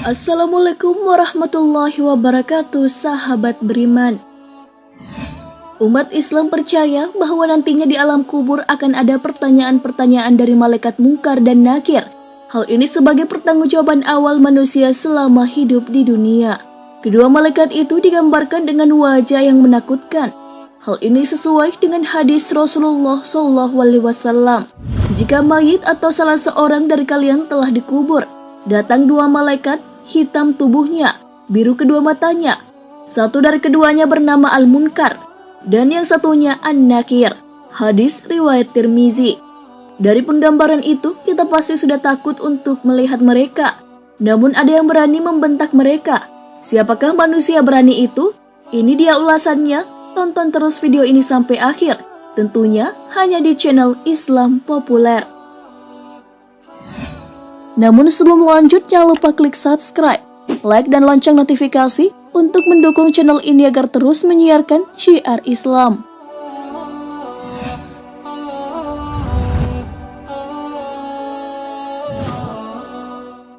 Assalamualaikum warahmatullahi wabarakatuh, sahabat beriman. Umat Islam percaya bahwa nantinya di alam kubur akan ada pertanyaan-pertanyaan dari malaikat Munkar dan Nakir. Hal ini sebagai pertanggungjawaban awal manusia selama hidup di dunia. Kedua malaikat itu digambarkan dengan wajah yang menakutkan. Hal ini sesuai dengan hadis Rasulullah SAW. Jika mayit atau salah seorang dari kalian telah dikubur, datang dua malaikat, hitam tubuhnya, biru kedua matanya. Satu dari keduanya bernama Al-Munkar, dan yang satunya An-Nakir. Hadis riwayat Tirmizi. Dari penggambaran itu, kita pasti sudah takut untuk melihat mereka. Namun ada yang berani membentak mereka. Siapakah manusia berani itu? Ini dia ulasannya. Tonton terus video ini sampai akhir. Tentunya hanya di channel Islam Populer. Namun sebelum lanjut, jangan lupa klik subscribe, like, dan lonceng notifikasi untuk mendukung channel ini agar terus menyiarkan syiar Islam.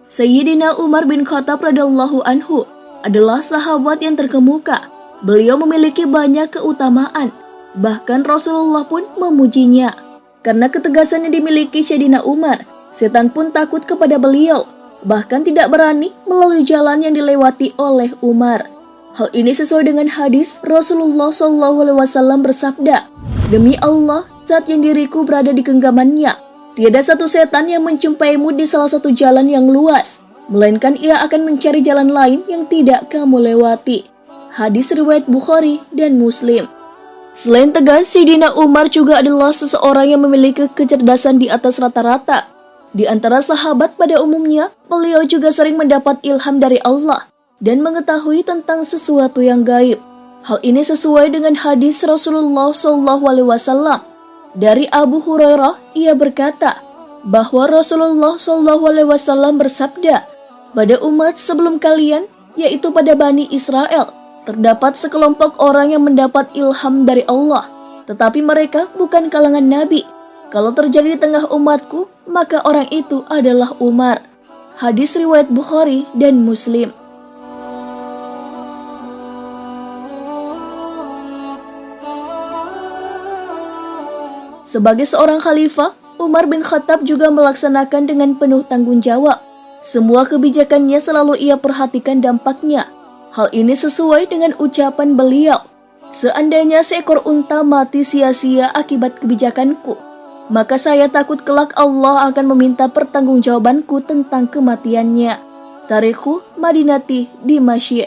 Sayyidina Umar bin Khattab radhiyallahu anhu adalah sahabat yang terkemuka. Beliau memiliki banyak keutamaan, bahkan Rasulullah pun memujinya. Karena ketegasan yang dimiliki Sayyidina Umar, setan pun takut kepada beliau, bahkan tidak berani melalui jalan yang dilewati oleh Umar. Hal ini sesuai dengan hadis Rasulullah SAW bersabda, "Demi Allah, saat yang diriku berada di genggamannya, tiada satu setan yang menjumpaimu di salah satu jalan yang luas, melainkan ia akan mencari jalan lain yang tidak kamu lewati." Hadis riwayat Bukhari dan Muslim. Selain tegas, Sayyidina Umar juga adalah seseorang yang memiliki kecerdasan di atas rata-rata. Di antara sahabat pada umumnya, beliau juga sering mendapat ilham dari Allah dan mengetahui tentang sesuatu yang gaib. Hal ini sesuai dengan hadis Rasulullah SAW. Dari Abu Hurairah, ia berkata bahwa Rasulullah SAW bersabda, "Pada umat sebelum kalian, yaitu pada Bani Israel, terdapat sekelompok orang yang mendapat ilham dari Allah, tetapi mereka bukan kalangan Nabi. Kalau terjadi di tengah umatku, maka orang itu adalah Umar." Hadis riwayat Bukhari dan Muslim. Sebagai seorang khalifah, Umar bin Khattab juga melaksanakan dengan penuh tanggung jawab. Semua kebijakannya selalu ia perhatikan dampaknya. Hal ini sesuai dengan ucapan beliau, "Seandainya seekor unta mati sia-sia akibat kebijakanku, maka saya takut kelak Allah akan meminta pertanggungjawabanku tentang kematiannya." Tarikhu Madinati Dimashq.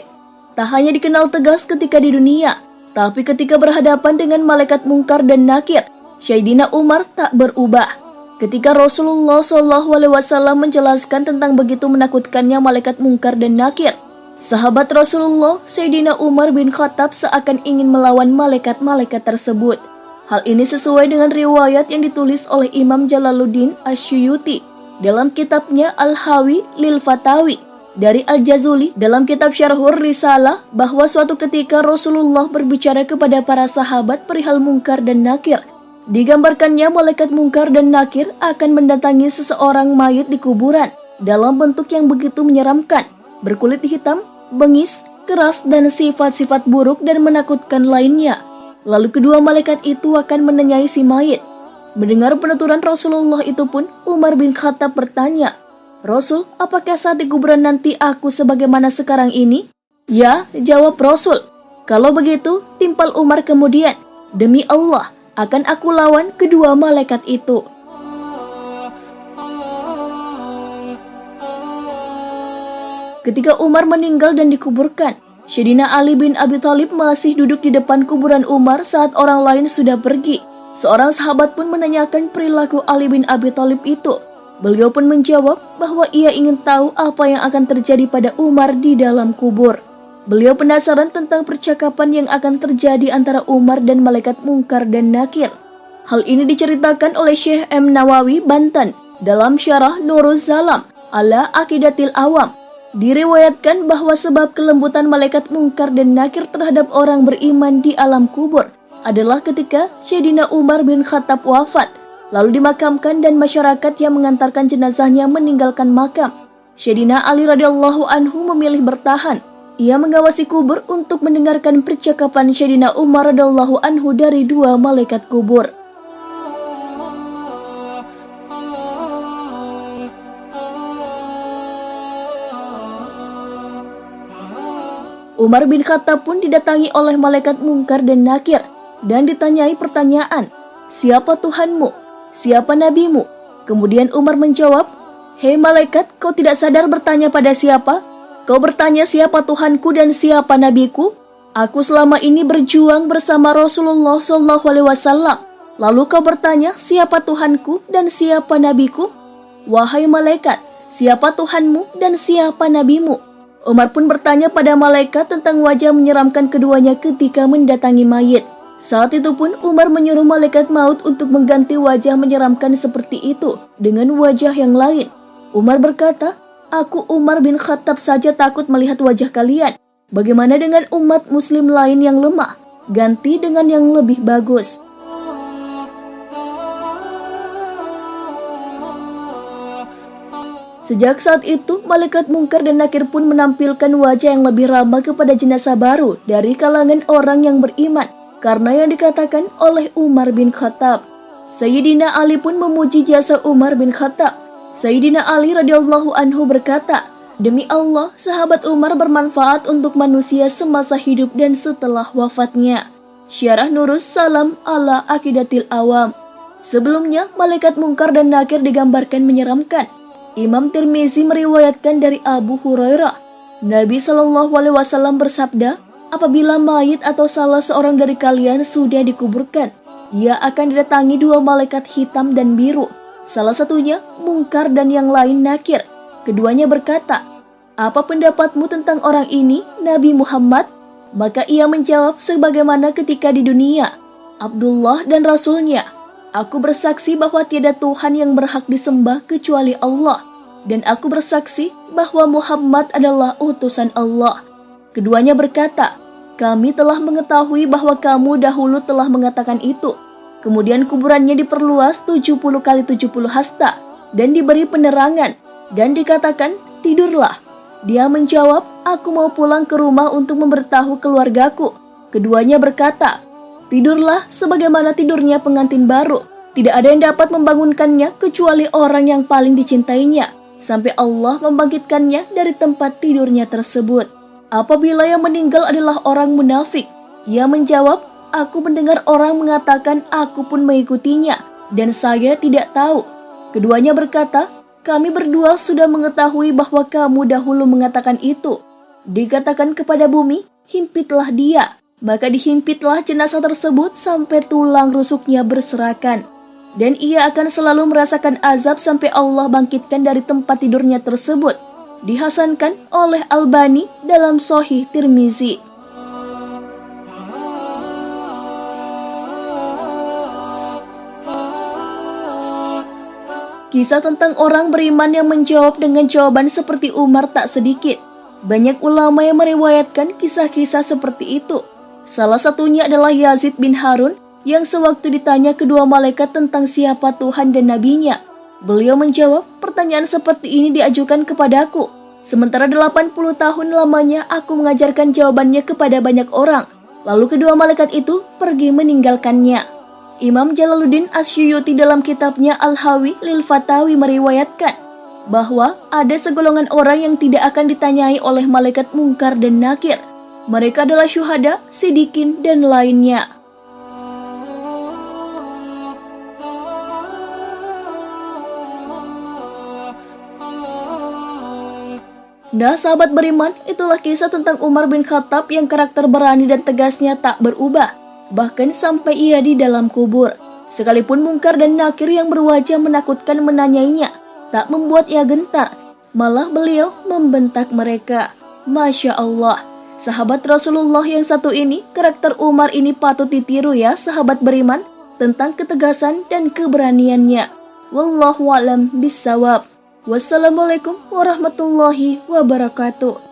Tak hanya dikenal tegas ketika di dunia, tapi ketika berhadapan dengan malaikat Munkar dan Nakir, Sayyidina Umar tak berubah. Ketika Rasulullah SAW menjelaskan tentang begitu menakutkannya malaikat Munkar dan Nakir, sahabat Rasulullah, Sayyidina Umar bin Khattab seakan ingin melawan malaikat-malaikat tersebut. Hal ini sesuai dengan riwayat yang ditulis oleh Imam Jalaluddin Asyuyuti dalam kitabnya Al-Hawi lil Fatawi, dari Al-Jazuli dalam kitab Syarhur Risalah, bahwa suatu ketika Rasulullah berbicara kepada para sahabat perihal Munkar dan Nakir. Digambarkannya malaikat Munkar dan Nakir akan mendatangi seseorang mayit di kuburan dalam bentuk yang begitu menyeramkan, berkulit hitam, bengis, keras, dan sifat-sifat buruk dan menakutkan lainnya. Lalu kedua malaikat itu akan menanyai si mayit. Mendengar penuturan Rasulullah itu pun, Umar bin Khattab bertanya, "Rasul, apakah saat di kuburan nanti aku sebagaimana sekarang ini?" "Ya," jawab Rasul. Kalau begitu, timpal Umar kemudian, "Demi Allah, akan aku lawan kedua malaikat itu." Ketika Umar meninggal dan dikuburkan, Sayyidina Ali bin Abi Thalib masih duduk di depan kuburan Umar saat orang lain sudah pergi. Seorang sahabat pun menanyakan perilaku Ali bin Abi Thalib itu. Beliau pun menjawab bahwa ia ingin tahu apa yang akan terjadi pada Umar di dalam kubur. Beliau penasaran tentang percakapan yang akan terjadi antara Umar dan malaikat Munkar dan Nakir. Hal ini diceritakan oleh Syekh M. Nawawi Banten dalam Syarah Nuruz Zalam ala Aqidatil Awam. Diriwayatkan bahwa sebab kelembutan malaikat Munkar dan Nakir terhadap orang beriman di alam kubur adalah ketika Sayyidina Umar bin Khattab wafat, lalu dimakamkan dan masyarakat yang mengantarkan jenazahnya meninggalkan makam. Sayyidina Ali radhiyallahu anhu memilih bertahan. Ia mengawasi kubur untuk mendengarkan percakapan Sayyidina Umar radhiyallahu anhu dari dua malaikat kubur. Umar bin Khattab pun didatangi oleh malaikat Munkar dan Nakir dan ditanyai pertanyaan, "Siapa Tuhanmu? Siapa nabimu?" Kemudian Umar menjawab, "Hei malaikat, kau tidak sadar bertanya pada siapa? Kau bertanya siapa Tuhanku dan siapa nabiku? Aku selama ini berjuang bersama Rasulullah SAW. Lalu kau bertanya siapa Tuhanku dan siapa nabiku? Wahai malaikat, siapa Tuhanmu dan siapa nabimu?" Umar pun bertanya pada malaikat tentang wajah menyeramkan keduanya ketika mendatangi mayit. Saat itu pun Umar menyuruh malaikat maut untuk mengganti wajah menyeramkan seperti itu dengan wajah yang lain. Umar berkata, "Aku Umar bin Khattab saja takut melihat wajah kalian. Bagaimana dengan umat muslim lain yang lemah? Ganti dengan yang lebih bagus." Sejak saat itu, malaikat Munkar dan Nakir pun menampilkan wajah yang lebih ramah kepada jenazah baru dari kalangan orang yang beriman, karena yang dikatakan oleh Umar bin Khattab. Sayyidina Ali pun memuji jasa Umar bin Khattab. Sayyidina Ali radhiyallahu anhu berkata, "Demi Allah, sahabat Umar bermanfaat untuk manusia semasa hidup dan setelah wafatnya." Syarah Nurus Salam ala Aqidatil Awam. Sebelumnya, malaikat Munkar dan Nakir digambarkan menyeramkan. Imam Tirmizi meriwayatkan dari Abu Hurairah, Nabi SAW bersabda, "Apabila mayit atau salah seorang dari kalian sudah dikuburkan, ia akan didatangi dua malaikat hitam dan biru. Salah satunya Munkar dan yang lain Nakir. Keduanya berkata, 'Apa pendapatmu tentang orang ini, Nabi Muhammad?' Maka ia menjawab sebagaimana ketika di dunia, 'Abdullah dan Rasulnya. Aku bersaksi bahwa tiada Tuhan yang berhak disembah kecuali Allah, dan aku bersaksi bahwa Muhammad adalah utusan Allah.' Keduanya berkata, 'Kami telah mengetahui bahwa kamu dahulu telah mengatakan itu.' Kemudian kuburannya diperluas 70 kali 70 hasta dan diberi penerangan dan dikatakan, 'Tidurlah.' Dia menjawab, 'Aku mau pulang ke rumah untuk memberitahu keluargaku.' Keduanya berkata, 'Tidurlah sebagaimana tidurnya pengantin baru. Tidak ada yang dapat membangunkannya kecuali orang yang paling dicintainya, sampai Allah membangkitkannya dari tempat tidurnya tersebut. Apabila yang meninggal adalah orang munafik,' ia menjawab, 'Aku mendengar orang mengatakan aku pun mengikutinya, dan saya tidak tahu.' Keduanya berkata, 'Kami berdua sudah mengetahui bahwa kamu dahulu mengatakan itu.' Dikatakan kepada bumi, 'Himpitlah dia.' Maka dihimpitlah jenazah tersebut sampai tulang rusuknya berserakan. Dan ia akan selalu merasakan azab sampai Allah bangkitkan dari tempat tidurnya tersebut. Dihasankan oleh Albani dalam Sahih Tirmizi. Kisah tentang orang beriman yang menjawab dengan jawaban seperti Umar tak sedikit. Banyak ulama yang meriwayatkan kisah-kisah seperti itu. Salah satunya adalah Yazid bin Harun yang sewaktu ditanya kedua malaikat tentang siapa Tuhan dan nabinya, beliau menjawab, "Pertanyaan seperti ini diajukan kepadaku. Sementara 80 tahun lamanya aku mengajarkan jawabannya kepada banyak orang. Lalu kedua malaikat itu pergi meninggalkannya." Imam Jalaluddin Asyuyuti dalam kitabnya Al-Hawi lil Fatawi meriwayatkan bahwa ada segolongan orang yang tidak akan ditanyai oleh malaikat Munkar dan Nakir. Mereka adalah syuhada, sidikin, dan lainnya. Nah, sahabat beriman, itulah kisah tentang Umar bin Khattab yang karakter berani dan tegasnya tak berubah, bahkan sampai ia di dalam kubur. Sekalipun Munkar dan Nakir yang berwajah menakutkan menanyainya, tak membuat ia gentar, malah beliau membentak mereka. Masya Allah, sahabat Rasulullah yang satu ini, karakter Umar ini patut ditiru ya sahabat beriman, tentang ketegasan dan keberaniannya. Wallahu a'lam bishawab. Wassalamualaikum warahmatullahi wabarakatuh.